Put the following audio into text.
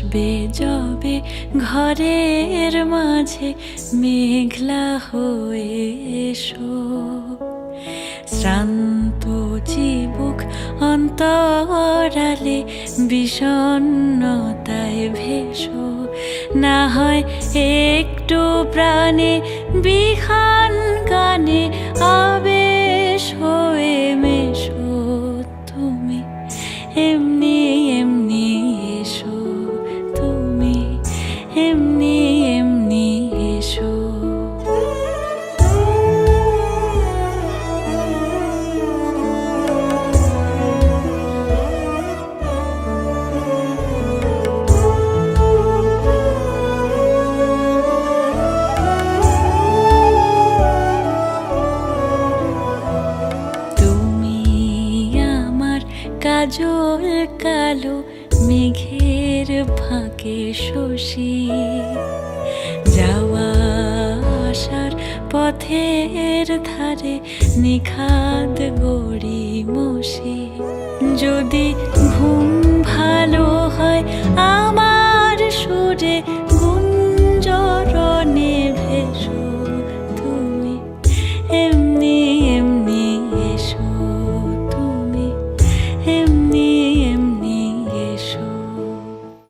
আসবে যবে ঘরের মাঝে মেঘলা হয়ে এসো, শ্রান্ত চিবুক অন্তরালে বিষণ্ণতায় ভেসো, না হয় একটু প্রাণে বিহান গানে আবেশ হয়ে মেশো। তুমি এমনি এমনি এসো, তুমি এমনি এমনি এসো। কাজল কালো মেঘের ফাঁকে শশী, যাওয়া আসার পথের ধারে নিখাদ গড়ি মশি। যদি ঘুম ভালো হয় আমার সুরে